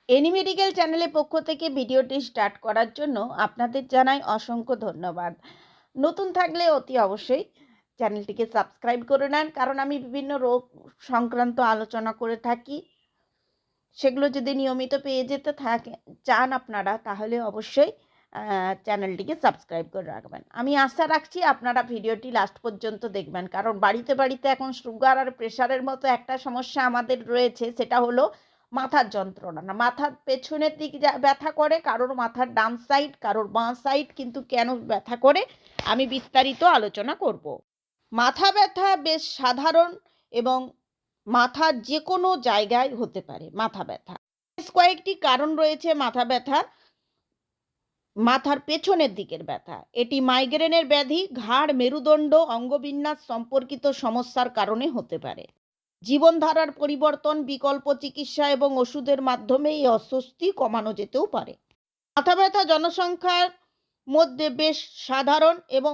Any medical চ্যানেলের পক্ষ থেকে ভিডিওটি স্টার্ট করার জন্য আপনাদের জানাই অসংখ্য ধন্যবাদ। নতুন থাকলে অতি অবশ্যই চ্যানেলটিকে সাবস্ক্রাইব করে নেন, কারণ আমি বিভিন্ন রোগ সংক্রান্ত আলোচনা করে থাকি। সেগুলো যদি নিয়মিত পেয়ে যেতে চান আপনারা, তাহলে অবশ্যই চ্যানেলটিকে সাবস্ক্রাইব করে রাখবেন। আমি আশা রাখছি আপনারা ভিডিওটি লাস্ট পর্যন্ত দেখবেন, কারণ বাড়িতে বাড়িতে এখন সুগার আর প্রেশারের মতো একটা সমস্যা আমাদের রয়েছে, সেটা হলো মাথার যন্ত্রণা। না, মাথার পেছনের দিক ব্যথা করে, কারোর মাথার ডান সাইড, কারোর বাঁ সাইড, কিন্তু কেন ব্যথা করে আমি বিস্তারিত আলোচনা করব। মাথা ব্যথা বেশ সাধারণ এবং মাথার যে কোনো জায়গায় হতে পারে। মাথা ব্যথা বেশ কয়েকটি কারণ রয়েছে মাথা ব্যথার। মাথার পেছনের দিকের ব্যথা, এটি মাইগ্রেনের ব্যাধি, ঘাড়, মেরুদণ্ড, অঙ্গবিন্যাস সম্পর্কিত সমস্যার কারণে হতে পারে। জীবনধারার পরিবর্তন, বিকল্প চিকিৎসা এবং ওষুধের মাধ্যমে এই অস্বস্তি কমানো যেতেও পারে। মাথা ব্যথা জনসংখ্যার মধ্যে বেশ সাধারণ এবং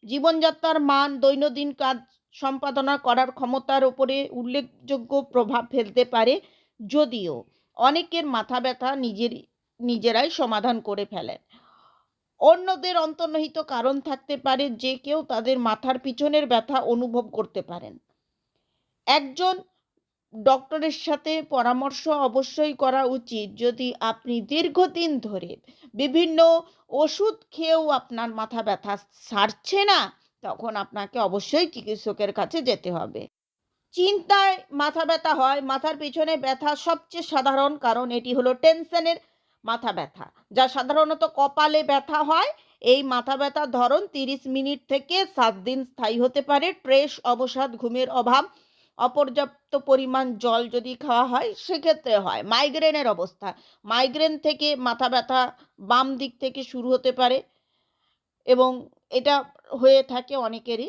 জীবনযাত্রার মান, দৈনন্দিন কাজ সম্পাদনা করার ক্ষমতার উপরে উল্লেখযোগ্য প্রভাব ফেলতে পারে, যদিও অনেকের মাথা ব্যথা নিজেরাই সমাধান করে ফেলেন। অন্যদের অন্তর্নিহিত কারণ থাকতে পারে, যে কেউ তাদের মাথার পিছনের ব্যথা অনুভব করতে পারেন। একজন ডক্টরের সাথে পরামর্শ অবশ্যই করা উচিত। যদি আপনি দীর্ঘদিন ধরে বিভিন্ন ওষুধ খেয়েও আপনার মাথা ব্যথা সারছে না, তখন আপনাকে অবশ্যই চিকিৎসকের কাছে যেতে হবে। চিন্তায় মাথা ব্যথা হয়। মাথার পিছনে ব্যথা সবচেয়ে সাধারণ কারণ, এটি হলো টেনশনের মাথা ব্যথা, যা সাধারণত কপালে ব্যথা হয়। এই মাথা ব্যথার ধরন 30 মিনিট থেকে 7 দিন স্থায়ী হতে পারে। স্ট্রেস, অবসাদ, ঘুমের অভাব, অপর্যাপ্ত পরিমাণ জল যদি খাওয়া হয় সেক্ষেত্রে হয়। মাইগ্রেনের অবস্থা, মাইগ্রেন থেকে মাথা ব্যথা বাম দিক থেকে শুরু হতে পারে এবং এটা হয়ে থাকে অনেকেরই।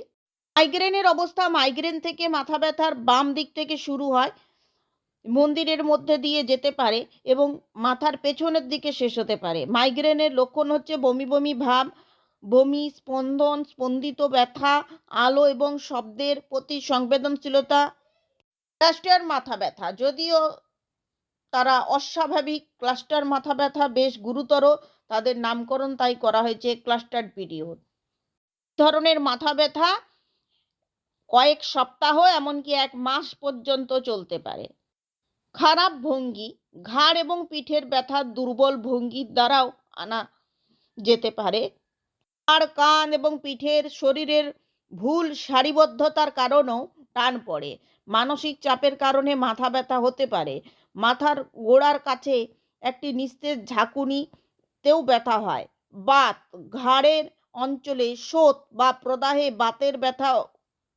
মাইগ্রেনের অবস্থা, মাইগ্রেন থেকে মাথা ব্যথার বাম দিক থেকে শুরু হয়, মন্দিরের মধ্যে দিয়ে যেতে পারে এবং মাথার পেছনের দিকে শেষ হতে পারে। মাইগ্রেনের লক্ষণ হচ্ছে বমি বমি ভাব, বমি, স্পন্দন, স্পন্দিত ব্যথা, আলো এবং শব্দের প্রতি সংবেদনশীলতা। ক্লাস্টার মাথা ব্যথা, যদিও তারা অস্বাভাবিক, ক্লাস্টার মাথা ব্যথা বেশ গুরুতর, তাদের নামকরণ তাই করা হয়েছে ক্লাস্টার পিরিয়ড। ধরনের মাথা ব্যথা কয়েক সপ্তাহ, এমনকি 1 মাস পর্যন্ত চলতে পারে। খারাপ ভঙ্গি, ঘাড় এবং পিঠের ব্যথা দুর্বল ভঙ্গির দ্বারাও আনা যেতে পারে। ঘাড়, কান এবং পিঠের শরীরের ভুল সারিবদ্ধতার কারণেও টান পড়ে। মানসিক চাপের কারণে মাথা ব্যথা হতে পারে। মাথার গোড়ার কাছে একটি নিস্তেজ ঝাঁকুনিতেও ব্যথা হয়। বাত, ঘাড়ের অঞ্চলে শোথ বা প্রদাহে বাতের ব্যথা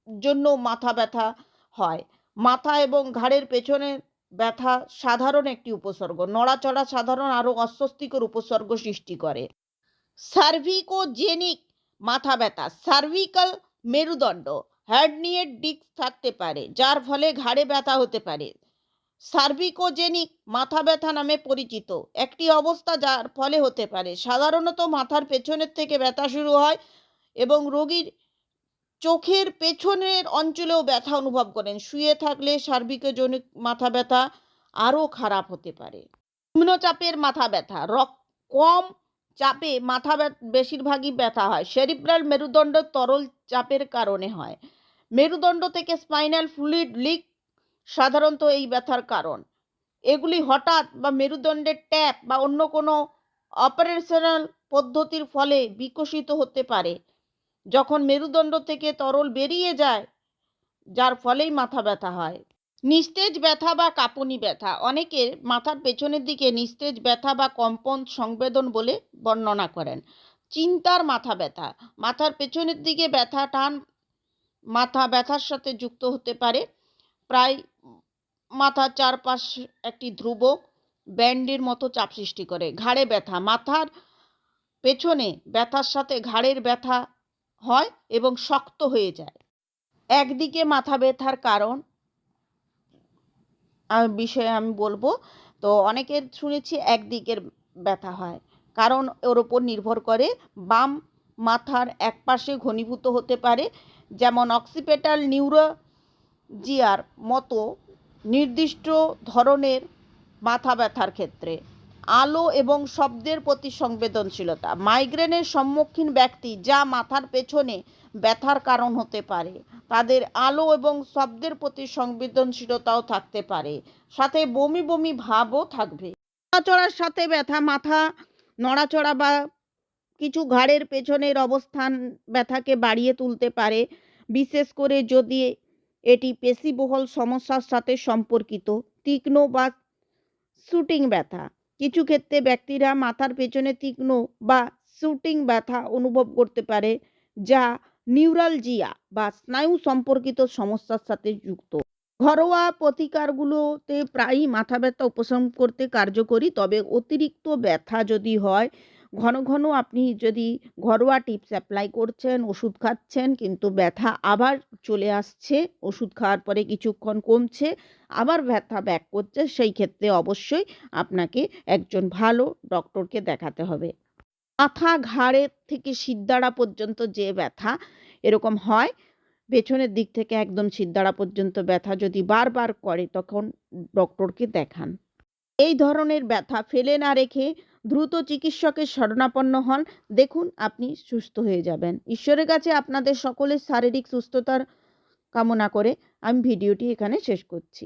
জন্য মাথা ব্যথা হয়। মাথা এবং ঘাড়ের পেছনে ব্যথা সাধারণ একটি উপসর্গ। নড়াচড়া সাধারণ আরও অস্বস্তিকর উপসর্গ সৃষ্টি করে। সার্ভিকোজেনিক মাথা ব্যথা, সার্ভিক্যাল মেরুদণ্ড হার্নিয়েট ডিস্ক থাকতে পারে, যার ফলে ঘাড়ে ব্যথা হতে পারে। সার্ভিকোজেনিক মাথা ব্যথা নামে পরিচিত একটি অবস্থা, যার ফলে হতে পারে সাধারণত মাথার পেছনের থেকে ব্যথা শুরু হয় এবং রোগীর চোখের পেছনের অঞ্চলেও ব্যথা অনুভব করেন। শুয়ে থাকলে সার্ভিকোজেনিক মাথা ব্যথা আরও খারাপ হতে পারে। নিম্নচাপের মাথা ব্যথা, কম চাপে মাথা বেশিরভাগই ব্যথা হয়। সেরিব্রাল মেরুদণ্ড তরল চাপের কারণে হয়। মেরুদণ্ড থেকে স্পাইনাল ফ্লুইড লিক সাধারণত এই ব্যথার কারণ। এগুলি হঠাৎ বা মেরুদণ্ডের ট্যাপ বা অন্য কোনো অপারেশনাল পদ্ধতির ফলে বিকশিত হতে পারে, যখন মেরুদণ্ড থেকে তরল বেরিয়ে যায়, যার ফলেই মাথা ব্যথা হয়। নিস্তেজ ব্যথা বা কাঁপুনি ব্যথা, অনেকের মাথার পেছনের দিকে নিস্তেজ ব্যথা বা কম্পন সংবেদন বলে বর্ণনা করেন। চিন্তার মাথা ব্যথা, মাথার পেছনের দিকে ব্যথা, টান মাথা ব্যথার সাথে যুক্ত হতে পারে। প্রায় মাথার চারপাশ একটি ধ্রুব ব্যান্ডের মতো চাপ সৃষ্টি করে। ঘাড়ে ব্যথা, মাথার পেছনে ব্যথার সাথে ঘাড়ের ব্যথা হয় এবং শক্ত হয়ে যায়। একদিকে মাথা ব্যথার কারণ বিষয়ে আমি বলবো। তো অনেকের শুনেছি একদিকের ব্যথা হয়, কারণ ওর ওপর নির্ভর করে। বাম মাথার এক পাশে ঘনীভূত হতে পারে, যেমন অক্সিপিটাল নিউরোজিয়ার মতো নির্দিষ্ট ধরনের মাথা ব্যথার ক্ষেত্রে আলো এবং শব্দের প্রতি সংবেদনশীলতা। মাইগ্রেনের সম্মুখীন ব্যক্তি যা মাথার পেছনে ব্যথার কারণ হতে পারে, তাদের আলো এবং শব্দের প্রতি সংবেদনশীলতাও থাকতে পারে, সাথে বমি বমি ভাবও থাকবে। নড়াচড়ার সাথে ব্যথা, মাথা নড়াচড়া বা কিছু ঘাড়ের পেছনের অবস্থান ব্যথাকে বাড়িয়ে তুলতে পারে, বিশেষ করে যদি এটি পেশিবহুল সমস্যার সাথে সম্পর্কিত। তীক্ষ্ণ বা শুটিং ব্যথা, কিছু ক্ষেত্রে ব্যক্তিরা মাথার পেছনে তীক্ষ্ণ বা শুটিং ব্যথা অনুভব করতে পারে, যা নিউরালজিয়া বা স্নায়ু সম্পর্কিত সমস্যার সাথে যুক্ত। ঘরোয়া প্রতিকারগুলোতে প্রায়ই মাথা ব্যথা উপশম করতে কার্যকরী, তবে অতিরিক্ত ব্যথা যদি হয়, ঘন ঘন আপনি যদি ঘরোয়া টিপস অ্যাপ্লাই করছেন, ওষুধ খাচ্ছেন, কিন্তু ব্যথা আবার চলে আসছে, ওষুধ খাওয়ার পরে কিছুক্ষণ কমছে, আবার ব্যথা ব্যাক করছে, সেই ক্ষেত্রে অবশ্যই আপনাকে একজন ভালো ডক্টরকে দেখাতে হবে। মাথা ঘাড়ের থেকে শিরদাঁড়া পর্যন্ত যে ব্যথা এরকম হয়, পেছনের দিক থেকে একদম শিরদাঁড়া পর্যন্ত ব্যথা যদি বারবার করে, তখন ডক্টরকে দেখান। এই ধরনের ব্যথা ফেলে না রেখে দ্রুত চিকিৎসকের শরণাপন্ন হন, দেখুন আপনি সুস্থ হয়ে যাবেন। ঈশ্বরের কাছে আপনাদের সকলের শারীরিক সুস্থতার কামনা করে আমি ভিডিওটি এখানে শেষ করছি।